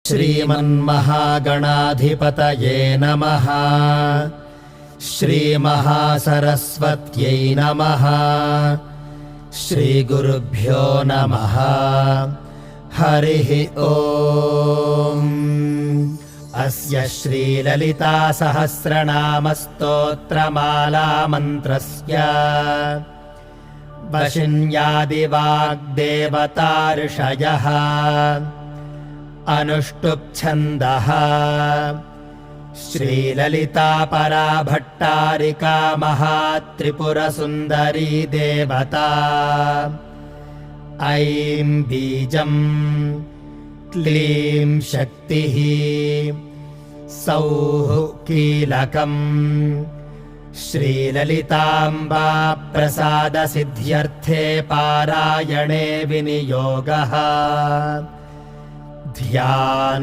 श्रीमन्महागणाधिपतये नमः। श्रीमहासरस्वत्यै नमः। श्रीगुरुभ्यो नमः। हरिः ओम्। अस्य श्रीललितासहस्रनामस्तोत्रमालामन्त्रस्य वशिन्यादिवाग्देवता ऋषयः अनुष्टुप्छन्दः श्रीललिता परा भट्टारिका महात्रिपुरसुन्दरी देवता। ऐं बीजं क्लीं शक्तिः सौः कीलकम्। श्रीललिताम्बा प्रसादसिद्ध्यर्थे पारायणे विनियोगः। ध्यान